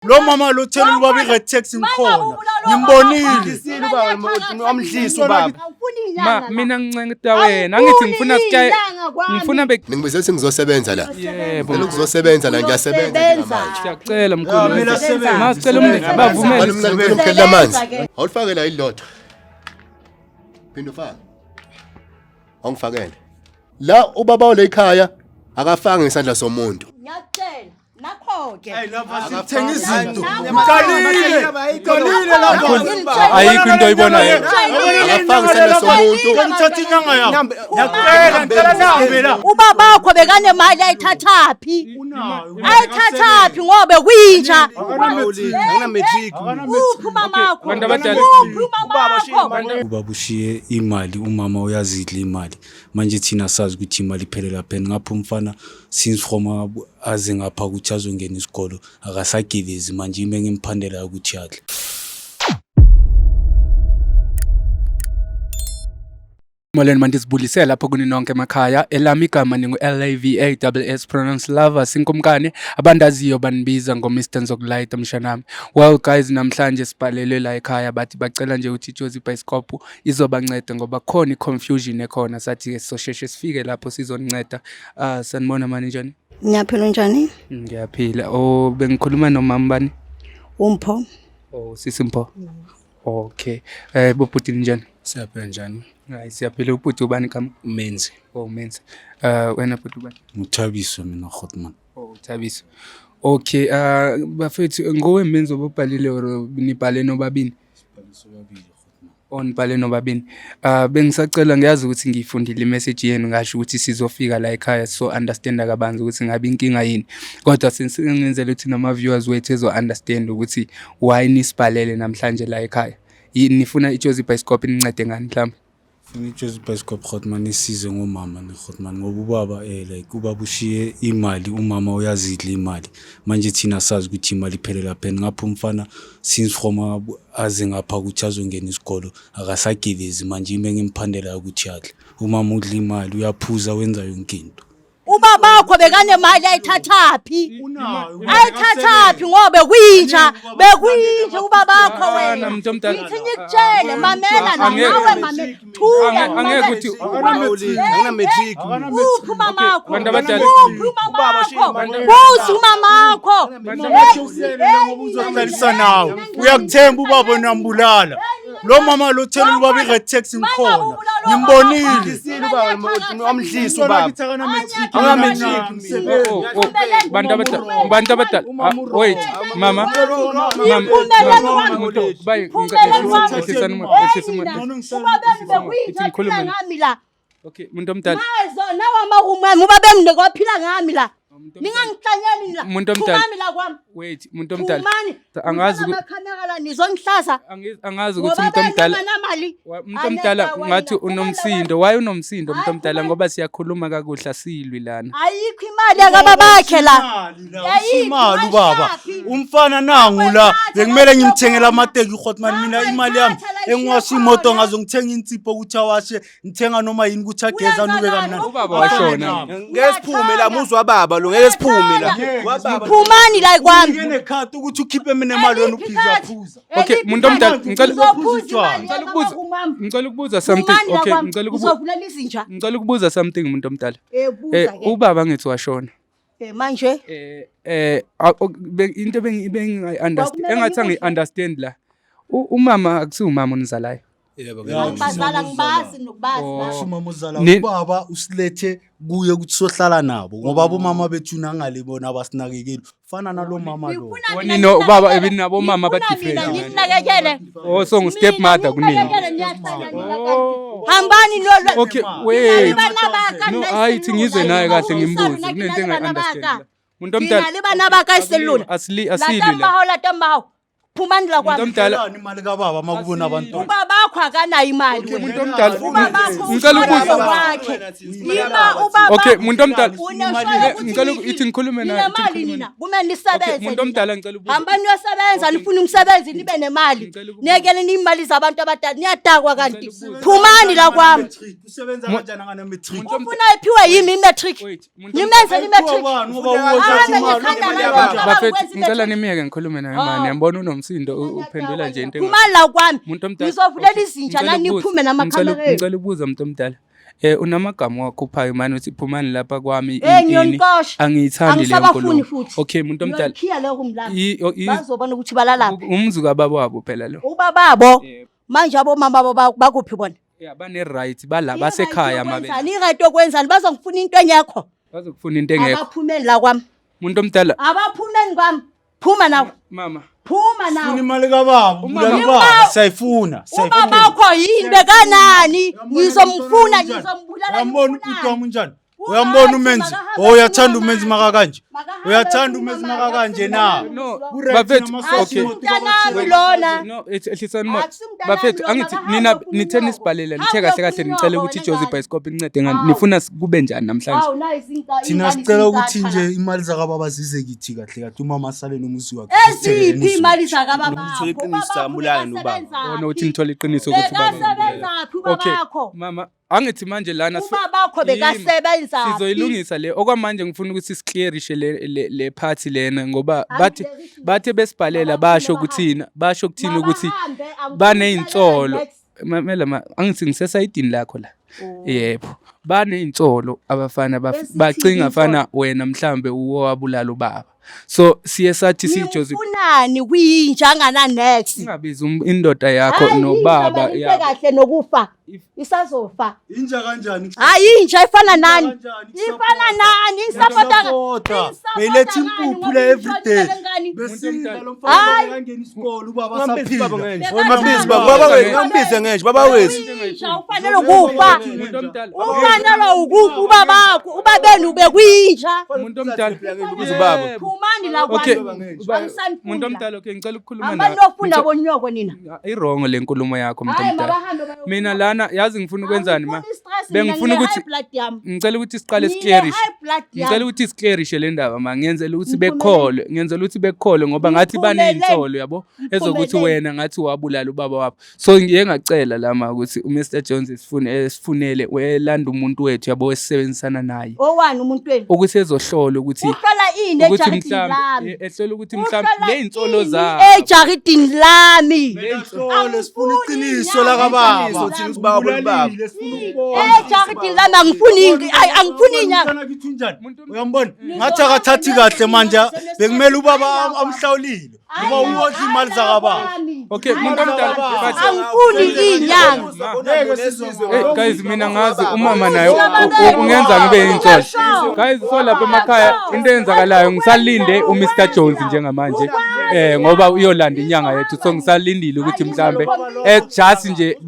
Lo mama lo tshela ubaba i-red tax ngikhona. Ngimbonile. Ubaba amdlisa ubaba. Mina ngincengeta wena angithi ngifuna sikaye ngifuna Ngibize ukuthi ngizosebenza la. yebo Ngizosebenza la ngiyasebenza manje. siyacela mkhulu Mina sebenza. masicela umndeni bavumele Mina ngicela umkhela amanzi. Awulifake la ilodwa. Phinda ufake. Awungifakele. La ubaba ole ekhaya akafanga ngesandla somuntu. Ngiyacela nakho-ke Hayi lapha sithenga izinto. Uqalile lapha. ayikho into oyibonayo Akafanga ngesandla somuntu. Ngithatha inyanga yakho. Ngiyacela nawe la. ubabakho bekanemali ayithathaphi ayithathaphi ngobe kwintsha Angina-matric. uphi umamakho Bantu abadala. uphi umamakho Ubaba ushiye imali umama uyazidla imali manje thina sazi ukuthi imali iphelela phela ngapha umfana since from aze ngapha ukuthi azongena isikolo akasagilezi manje ime ngimphandela ukuthi yadla Molweni manje sibulisela lapho kuni nonke emakhaya elami igama ningu LAVASS pronounce lover sinkumkane abandaziyo banibiza ngo Mr Nzokulayita mshanami. Well guys namhlanje sibhalelwe la ekhaya bathi bacela nje ukuthi iJozi Bioscope izobanceda ngoba khona iconfusion ekhona sathi sosheshe sifike lapho sizoninceda. Sanibona manje njani? ngiyaphila njani Ngiyaphila. Bengikhuluma nomama bani? umpho Sisimpho. Okay. Bobhuti njani? siyaphela njani Hayi siyaphila ubhuti ubani kama? menzi Menzi. Wena bhuti ubani? ngithabiso mina Khotman Thabiso. Okay, bafethu ngowe menzo bobhalile or nibhale nobabini? Nibhale nobabini. Bengisacela ngiyazi ukuthi ngifundile imessage yenu ngasho ukuthi sizofika la ekhaya so understand kabanzi ukuthi ngabe inkinga yini. Kodwa sengenzele ukuthi nama viewers wethu ezo understand ukuthi why nisibhalele namhlanje la ekhaya. Nifuna iJozi Bioscope inincede ngani mhlawumbe? iJozi Bioscope Khotman isize ngomama neKhotman ngoba ubaba like ubaba ushiye imali umama uyazidla imali manje thina sazi ukuthi imali iphelela phela ngapha umfana since from aze ngapha ukuthi azongena isikolo akasagilezi manje ime ngimphandela ukuthi yadla umama udla imali uyaphuza wenza yonke into ubabakho bekanemali ayithathaphi ayithathaphi ngobe kwintsha bekwintsha ubabakho wena Muntu omdala. ngithi ngikutshele mamela nawe mamela Angeke ukuthi Angina-matric. uphi umamakho Bantu abadala. uphi umamakho busi umamakho Uzoqalisa nawe. Uyakuthemba ubaba nambulala. Lo mama lo tshela ubaba i-red tax ngikhona. Ngimbonile. Ubaba amdlisa ubaba. Bantu abadala. Wait, mama. Okay, muntu omdala. ubabeni nekwaphila ngami la ningangihlanyeli la Umuntu omdala. Phumani la kwami Wait, muntu omdala. Phumani. Angazi ukuthi Amakhamera la nizongihlaza angazi ukuthi umuntu omdala umuntu omdala ngathi unomsindo. Why unomsindo umuntu omdala ngoba siyakhuluma kakuhle silwi lana. ayikho imali yakababakhe la Imali ubaba. Umfana nangu la. Bekumele ngimthengele amateki uKhotman mina imali yami engiwasha imoto ngazo ngithenga insipho ukuthi awashe ngithenga noma yini ukuthi ageza nube kamnandi. Ubaba washona. Ngeke siphume la muzwa baba lo ngeke siphume la. Wababa phumani la kwami Ngene ekhati ukuthi ukhiphe mina imali wena uphiza phuza. Okay, muntu omdala ngicela ngicela ukubuza something. Okay, ngicela ukubuza. uzovulela izinja Ngicela ukubuza something umuntu omdala. buza ke Ubaba ngithi washona. manje Into bengi-understand engathi angi-understand la. Umama akusiwumama onizalayo. ngibazala ngibazi nokubazi la Umama uzala Ni- ubaba usilethe kuye ukuthi sohlala nabo ngoba abomama bethu nangale bona abasinakekeli fana nalo mama lo. Nino ubaba ebinabo mama mina ba-different. ngimnakekele So ngu-step mother kunini. hambani lo Okay, wait. No, hayi thi ngizwe naye kahle ngimbuze. Kunento engayi-understand la. Muntu omdala. ngina libana bakaselula Asilwi la. latambaho phumani la Muntu kwami omdala. Imali kababa makubona abantu. ubabakho ubabakho akanayo imali Okay, wena. muntu omdala. Ubabakho Ngicela ushonelwe ukubuza. wakhe. Yima ubabakho. Okay, muntu omdala. Uneshoyo ukuthi Ngicela ithi ngikhulume naye. ninemali nina kumele nisebenze. Okay, muntu omdala ngicela ukubuza. Hambani niyosebenza nifuna umsebenzi nibe nemali. Ngicela ukubuza. Nekele nimali zabantu abadala niyadakwa kanti. Phumani la kwami. Usebenza kanjani ngane matric? Ufuna iphiwe yimi imatric. Wait, muntu Nimenze imatric. Ngoba uyothatha imali. Bafethu ngicela nimiyeke ngikhulume naye mani. Yambona unomsindo uphendula nje into Phumani la kwami. Muntu omdala. Ngizovulela izinja la niphume namakhamera. Ngicela ukubuza muntu omdala. Unamagama wakhuphayo mani uthi phumani lapha kwami Ngiyonkosha. angiyithandi le Angisabafuni nkulumo. futhi. Okay, muntu omdala. Ngiyakhiya leyo kumlando. I- Bazobona ukuthi balalaphi. Umzuka baba wabo phela lo. Ubababo. Manje abomama babo bakuphi bona? Yeah, bane right bala basekhaya mabele. Ni right okwenzani bazongifuna into engekho. Bazokufuna into engekho. Abaphumeni la kwami. Muntu omdala. Abaphumeni kwami. Phuma nawe. Mama. Phuma Funa nawe. imali kababa, bulala Umama- baba, sayifuna. Ubabakho yini bekanani? Ngizomfuna ngizombulala. Uyambona ubhuti wami unjani? Uyambona umenzi? Uyathanda umenzi maka kanje? Uyathanda umenzi maka kanje na? No, Uright bafethu. namasosi Okay. Umntanami lona. No, ehlisani mo. Akusimntanami Bafethu lona, angithi akahambe nina ufuna nitheni unyoko. sibhalele nithe Hambe kahle kahle ufuna ngicela unyoko, ukuthi wena Josie ngani? Bioscope incede ngani Hawu. nifuna kube njani namhlanje. Hawu nayizi ingane. Thina sicela ukuthi nje imali zakababa zize kithi kahle kahle uma masale nomuzi wakhe. Eziphi imali zakababa? Ngithola iqiniso sambulala nobaba. Wona uthi nithola iqiniso ukuthi bekasebenza phi Okay, ubabakho? mama, angithi manje lana Ubabakho bekasebenza phi? sizoyilungisa le okwamanje ngifuna ukuthi siklearishe le party lena ngoba Angiclearishe. bathi besibhalela basho ukuthina ukuthi Mabahambe, angifuni baney'nsolo next. mamela angithi ngisesayidini lakho la yebo baney'nsolo abafana Esithini bacinga insolo? fana wena mhlambe uwabulala ubaba so siye sathi siJoseph Nifunani kuyinja ngana next? ungabizi indoda yakho nobaba yakho. yakho Kahle nokufa. Isazofa. Inja kanjani? Hayi inja ifana nani? Kanjani? Ifana nani? Isapota. Support. Beyiletha impuphu le everyday. Besinda lo mfana Hayi. kangena isikole ubaba Ngambisi baba saphila. ngenje. Ngambisi baba wethu, ngambize ngenje baba wethu. Inja ufanele ukufa. umuntu omdala Ufanele ukufa ubabakho. Ubabenu bekuyinja. umuntu omdala Ukuze ubaba. Phumani la okay Angisanifunda. umuntu omdala okay ngicela ukukhuluma Hambani lofunda bonyoko nina. irongo le nkulumo yakho umuntu Hayi omdala mabahambe bayofunda. mina lana yazi ngifuna ukwenzani ma Angifuni stress, bengifuna mina ukuthi ngine-high blood yami. ngicela ukuthi siqale Ngine siklerishe high blood yami. ngicela ukuthi siklerishe le ndaba ma ngiyenzela ukuthi Ngiphumelele. ngiyenzela ukuthi bekholwe ngoba ngathi Ngiphumelele. baney'nsolo yabo ezokuthi Ngiphumelele. wena ngathi wabulala ubaba wakho so ngiye ngacela lama ukuthi uMr Jones sifunele welanda umuntu wethu yabo esisebenzisana naye Owani umuntu wenu? ukuthi ezohlola ukuthi Uhlola ini ukuthi ejaridini mhlambe lami? ehlola ukuthi mhlambe ley'nsolo zabo Ejaridini lami. Sole sifuna iqiniso la kababa. Iqiniso thina sibaba ubaba. Ejaridini lami angifuni inyanga. Uyambona ngathi akathathi kahle manje bekumele ubaba amhlawulile ngoba uwodla imali zakababa. okay umuntu omdala bathi Angifuni inyanga. hey guys mina ngazi umama naye ungenza ngibe yinsolo guys so lapha emakhaya into eyenzakalayo ngisalinde uMr Jones njengamanje ngoba uyolanda inyanga yethu so ngisalindile ukuthi mhlambe just nje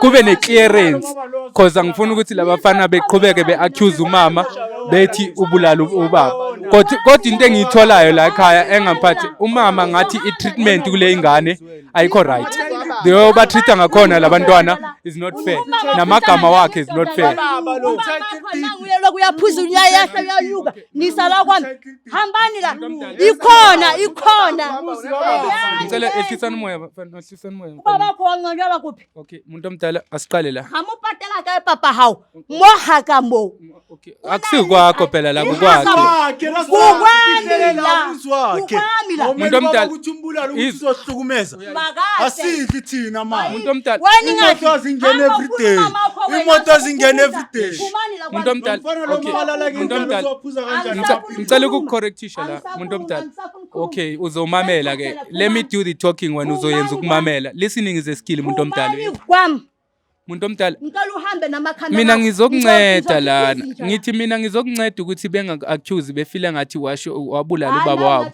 kube neclearance cause angifuni ukuthi labafana beqhubeke beaccuse umama bethi ubulala ubaba kodwa into engiyitholayo la ekhaya engaphathi umama ngathi i-treatment kule ingane ayikho right the way batreata ngakhona labantwana is not fair namagama wakhe is not fair Nanguye kuyaphuza uyayahla uyanyuka. Nisala kwami. Hambani la. Ikhona. ngicela ehlisani umoya bafana ehlisani umoya Baba kho ngconyela kuphi? okay umuntu omdala asiqale la Ngamupatela kae papa hawo. Moha ka mo. okay akusikwakho phela la kukwakhe Umuntu omdala ukuthi umbulala ukuthi uzohlukumeza. Makade. Asidli thina mama. umuntu omdala Wena ingathi Imoto zingena everyday. Imoto zingena everyday. umuntu omdala okay umuntu omdala ngicela ukukucorrectisha la umuntu omdala okay uzomamela ke let me do the talking wena uzoyenza ukumamela listening is a skill umuntu omdala Kwami. umuntu omdala Ngicela uhambe namakhamera. mina ngizokunceda lana ngithi mina ngizokunceda ukuthi benga-accuse befile ngathi wabulala ubaba wabo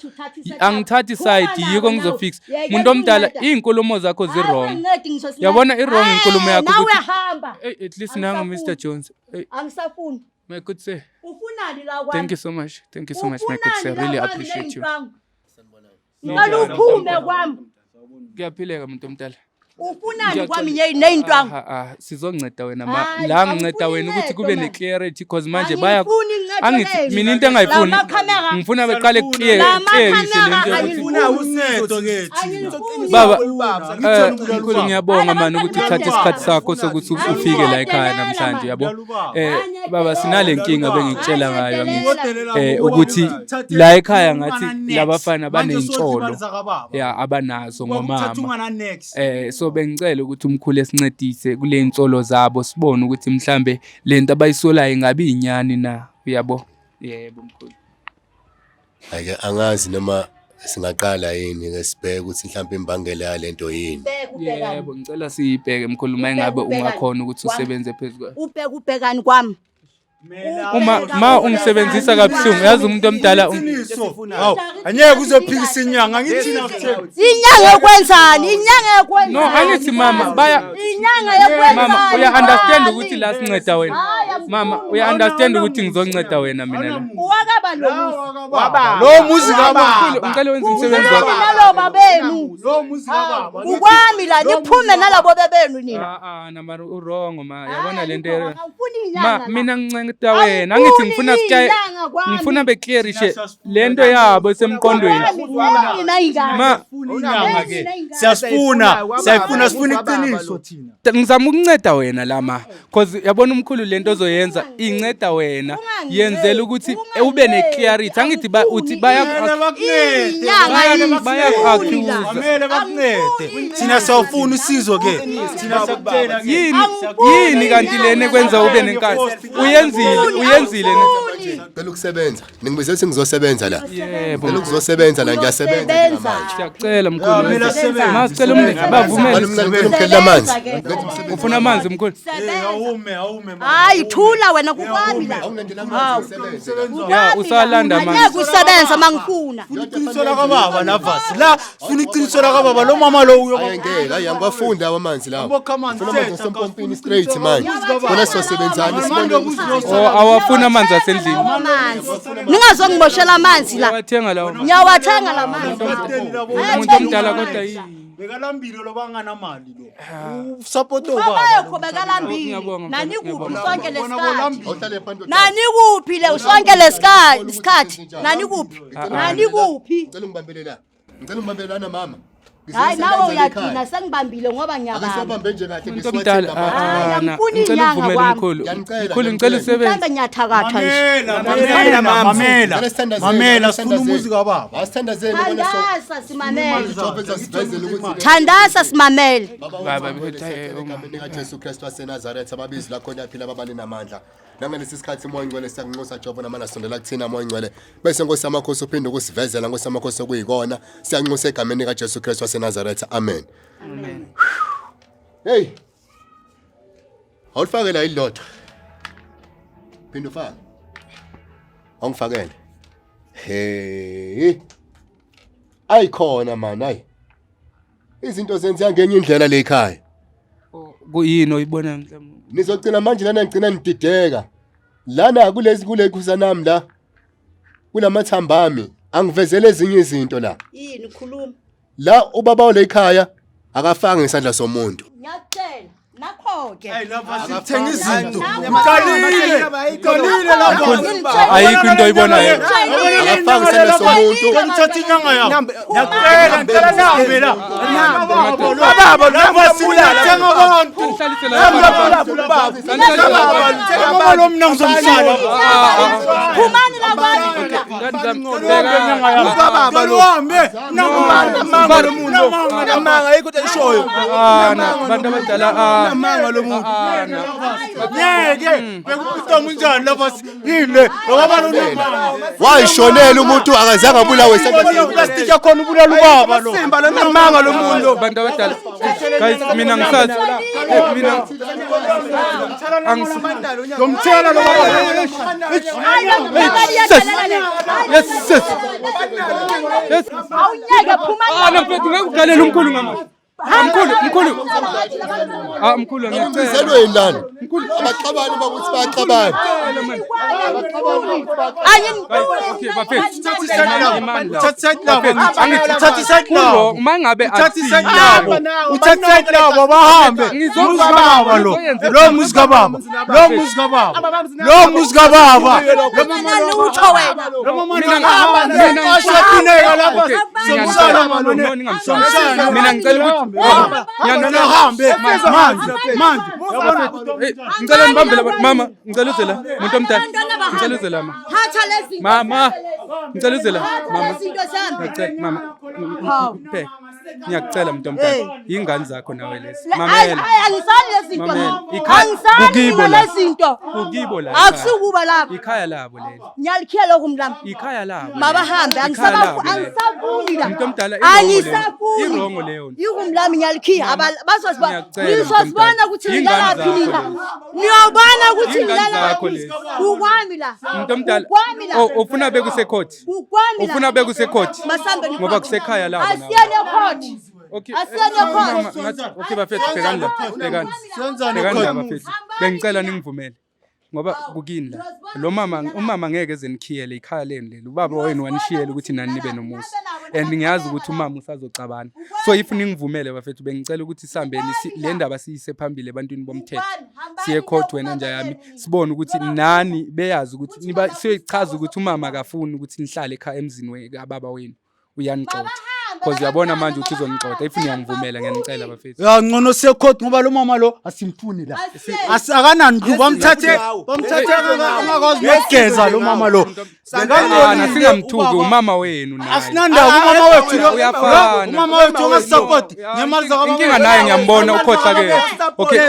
angithathi side yiko ngizofix umuntu omdala iy'nkulumo zakho zi-wrong yabona i-wrong inkulumo yakho nawe ukuthi hamba. hey at least nangu Mr Jones hey Angisafuni. my good sir Ufunani la kwami? thank you so much my good sir really appreciate you Ngicela uphume kwami. kuyaphileka muntu omdala Ufunani kwami neyintwangu? Sizonceda wena Hayi, la nginceda wena angifuni ukuthi kube uncedo, ne-clarity because manje Angifuni uncedo angithi lenu. mina into engayifuni La makhamera- ngifuna beqale La clearise makhamera lento yokuthi Ufuna useto ke Angifuni. baba Ngithole ukulalela mkhulu ubaba. ngiyabonga mani ukuthi Abantwana uthathe isikhathi sakho sokuthi Angifuni. ufike la ekhaya Angifuni. namhlanje yabo Angifuni. baba sinale nkinga bengikutshela ngayo Angifuni. ukuthi la ekhaya ngathi labafana baney'ntsholo ya abanazo ngomama so bengicela ukuthi umkhulu esincedise kule iy'nsolo zabo sibone ukuthi mhlambe lento abayisolayo ingabi inyani na uyabo yebo mkhulu Ake angazi noma singaqala yini ke sibheke ukuthi mhlawumbe imbangela yalento yini. yebo ngicela siyibheke mkhulu uma engabe ungakhona ukuthi usebenze phezu kwayo Ubhekani kwami? ma ungisebenzisa kabuhlungu yazi umuntu omdala Hawu angeke uzophikisa inyanga ngithina kuthela. Inyanga yokwenzani? Inyanga yokwenzani? no angithi mama baya Inyanga yokwenzani? mama uya understand ukuthi la sinceda wena mama uya understand ukuthi ngizonceda wena mina la Uwakaba lo muzi. Lo muzi kababa. ngicela wenze umsebenzi wakho Naloba benu. Lo muzi kababa. Ukwami la niphume nalabo bebenu nina. nama urongo ma yabona lento Awufuni inyanga. mina nginceda wena angithi ngifuna sikaye ngifuna beclearishe lento yabo esemqondweni ma Inyanga ke siyasifuna sifuna iqiniso thina. ngizama ukunceda wena lama because yabona umkhulu lento ozoyenza inceda wena yenzela ukuthi ube ne-clarity angithi uthi baya-accuse Amele bakuncede. Thina siyafuna usizo ke. Thina siyakutshela ke. yini kanti lena kwenza ube nenkani uyenzile Ngicela ukusebenza. Ningibize ukuthi ngizosebenza la. yebo Ngicela ukuzosebenza la ngiyasebenza manje. siyacela mkhulu Kumele asebenze. masicela umndeni bavumele Ngicela amanzi. ufuna amanzi mkhulu Awume. Hayi thula wena kukwami la. Awungendlela amanzi usebenze. ya usalanda manje Angeke usebenza mangifuna. Iqiniso la kababa lavasi. La funa iqiniso la kababa lo mama lo uyo. Ayengeke hayi angwafunda amanzi lawo. Ngibokha amanzi Funa manje sempompini straight manje. Khona sisebenzani sibone ukuthi awafuna amanzi asendlini Amanzi. Ningazongimoshela amanzi la. wathenga lawo Ngiyawathenga la manzi. umuntu omdala kodwa yini Bekalambile lo bangana mali lo. Support Baba obaba. yakho bekalambile. Ngiyabonga, Nani kuphi ngiyabonga. sonke lesikhathi? awuhlale phansi. Nani kuphi le sonke lesikhathi? Nani kuphi? Nani kuphi? Ngicela ungibambele la. Ngicela ungibambelana mama. Hayi nawe uyathina sengibambile ngoba ngiyabamba. Akasabambe nje kahle umuntu ngiswathi omdala angifuni ngicela inyanga uvumele kwami. mkhulu Ngiyanicela, mkhulu ngicela usebenze Mhlambe ngiyathakatha nje. Mamela sifuna umuzi kababa. Asithandazeni bona so. Thandasa simamele. Jobe zasivezele ukuthi Thandasa simamele. Baba, egameni kaJesu Kristu waseNazaretha ababizi lakhona yaphila babali namandla. Nangalesi sikhathi moya ngcwele siyakunxusa Jehova namana sondela kuthina moya ngcwele. Bese Nkosi yamakhosi uphinde ukusivezela Nkosi yamakhosi okuyikona. Siyanxusa egameni kaJesu Kristu waseNazaretha. Amen. amen Hey. Awufake la ilodwa. Phinda ufake. Awungifakele. Hey. Ayikhona man, hayi. Izinto zenziwa ngenye indlela le ekhaya. kuyini oyibona mhlawumbe Nizogcina manje lana ngicina nidideka. Lana kule khusanami la. Kulamathamba ami angivezele ezinye izinto la. Yini khuluma? La ubaba ole ekhaya akafanga ngesandla somuntu. Ngiyakutshela. Nakho ke. Sithenga izinto. Uqalile lapha. ayikho into oyibonayo Akafanga ngesandla somuntu. Ngithatha inyanga yakho. Ngiyacela nawe la. Baba Lapha sinathenga abantu. Ngihlalise la Baba lo mina ngizomsala. Phumani la kwami. Baba lo hambe. namanga lo muntu namanga ayikho into eshoyo bantu abadala namanga lo muntu Ngeke bekupita munjani lapha yile ngoba lonamanga. Wayishonela umuntu akazange abulawe esandla. Plastic yakhona ubulala ubaba lo. simba lo namanga lo muntu bantu abadala guys mina ngisazi mina Ngomthela lo baba. yes yes Awunyeke phumani. namfethu ngeke ugalela umkhulu ngama Mkhulu ngiyacela. Umbizelwe yindlala. Abaxabani bakuthi bayaxabana. Okay, bafethu. Mangabe uthathe labo bahambe ngizobaba lo muzika baba lo muzika baba lutho wena mina ngicela ukuthi hambe manje ngicela nibambele mama ngicela uzela umuntu omdala ngicela uzela thatha lezi mama ngicela uzela mama izinto zami ngicela ngiyacela muntu omdala ingane zakho nawe lezi mamela angisali lezi zinto kukibo lezi zinto kukibo la akusikuba lapha ikhaya labo leli ngiyalikhiyela lokhu mlami ikhaya labo mabahambe angisafuni la umuntu omdala angisafuni irongo leyo ikumlami ngiyalikhiya bazosibona ukuthi ngilaphi nina niyobona ukuthi ngilaphi ukwami la umuntu omdala ufuna bekusekhoti ukwami la ufuna bekusekhoti masambe ngoba kusekhaya labo nawe asiyene ekhoti okay asiyene ekhoti okay bafethu bhekani bafethu bengicela ningivumele ngoba kukini la lo umama ngeke ezenikhiyele ikhaya leni leli ubaba wenu wanishiyela ukuthi nani nibe nomusa and ngiyazi ukuthi umama usazocabana so if ningivumele bafethu bengicela ukuthi sihambeni le ndaba siyise phambili ebantwini bomthetho siye court wena nje yami sibone ukuthi nani beyazi ukuthi siyochaza ukuthi umama akafuni ukuthi nihlale ekhaya emzini kababa wenu uyanixoxa because uyabona manje ukuthi uzonixoxa if niyangivumela ngiyanicela bafethu ya ngcono secourt ngoba lo mama lo asimfuni la akanandlu bamthathe angakwazi nokugeza lo mama lo singamthuki umama wenu naye asinandaba umama wethu lo uyafana umama wethu ongasisupport ngemali zakho inkinga naye ngiyambona ukhohla ke okay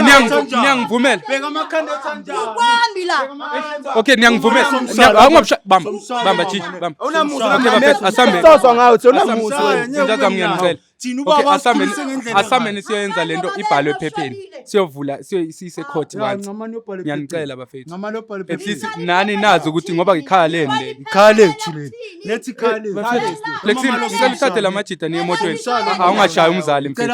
niyangivumela bheka amakhanda ethanjani ukwami la okay niyangivumela awungabusha bamba chi bamba okay bafethu asambe ngawo unamusa ngiyacela ngiyanicela thina ubaba asambe siyoyenza lento ibhalwe ephepheni siyovula siyise court once ngiyanicela bafethu at least nani nazi ukuthi ngoba ikhaya leni le ikhaya lethu leli lethi ikhaya lethu Flexi ngicela uthathe lamajita niye emotweni awungashaya umzali mfethu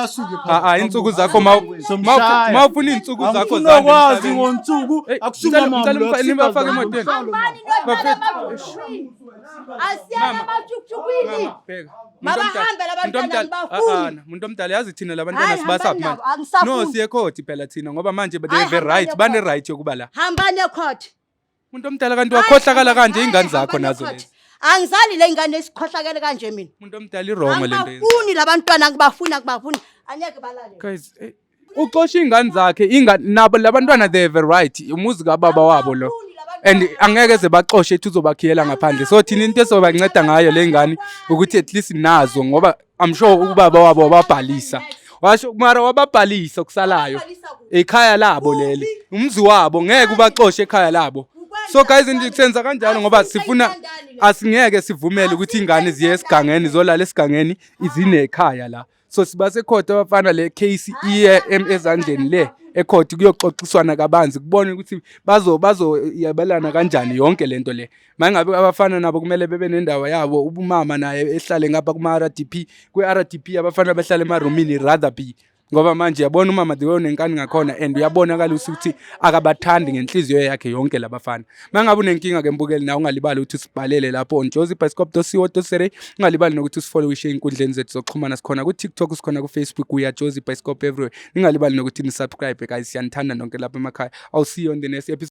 insuku zakho mawufuna insuku zakho zande ukwazi ngonsuku akusuma mama nibafake emotweni asiyene amachukuchukwini mabahambe labantwana bafuni umuntu omdala yazi thina labantwana sibasaphi manje no siye court phela thina ngoba manje they have right bane right yokuba la hambani ecourt umuntu omdala kanti wakhohlakala kanje ingane zakho nazo lezi angizali le ingane esikhohlakele kanje mina umuntu omdala irongo lento yenza ngibafuni labantwana ngibafuni anyeke balale guys uxosha ingane zakhe nabo labantwana they have right umuzi kababa wabo lo and angeke ze baxoshe ethi uzobakhiyela ngaphandle so thina into esobanceda ngayo le ngane ukuthi at least nazo ngoba I'm sure ubaba wabo wababhalisa washo mara wababhalisa kusalayo ekhaya labo leli umzi wabo ngeke ubaxoshe ekhaya labo so guys senza kanjalo ngoba sifuna asingeke sivumele ukuthi ingane ziye esigangeni zolala esigangeni izine ekhaya la so sibase court abafana le case iye ezandleni le ecourt kuyoxoxiswana kabanzi kubone ukuthi bazo yabelana kanjani yonke lento le mangabe abafana nabo kumele bebe nendawo yabo ubumama naye ehlale ngapha kuma RDP kwi-RDP abafana behlale emarumini rather be ngoba manje yabona umama the way unenkani ngakhona and uyabonakala ukuthi akabathandi ngenhliziyo yakhe yonke labafana mangabe unenkinga ke mbukeli na ungalibali ukuthi usibhalele lapho on jozibioscope.co.za ungalibali nokuthi usifollow share inkundleni zethu zokuxhumana sikhona ku TikTok sikhona ku Facebook uya Jozi Bioscope everywhere ningalibali nokuthi ni subscribe guys siyanithanda nonke lapha emakhaya I'll see you on the next episode.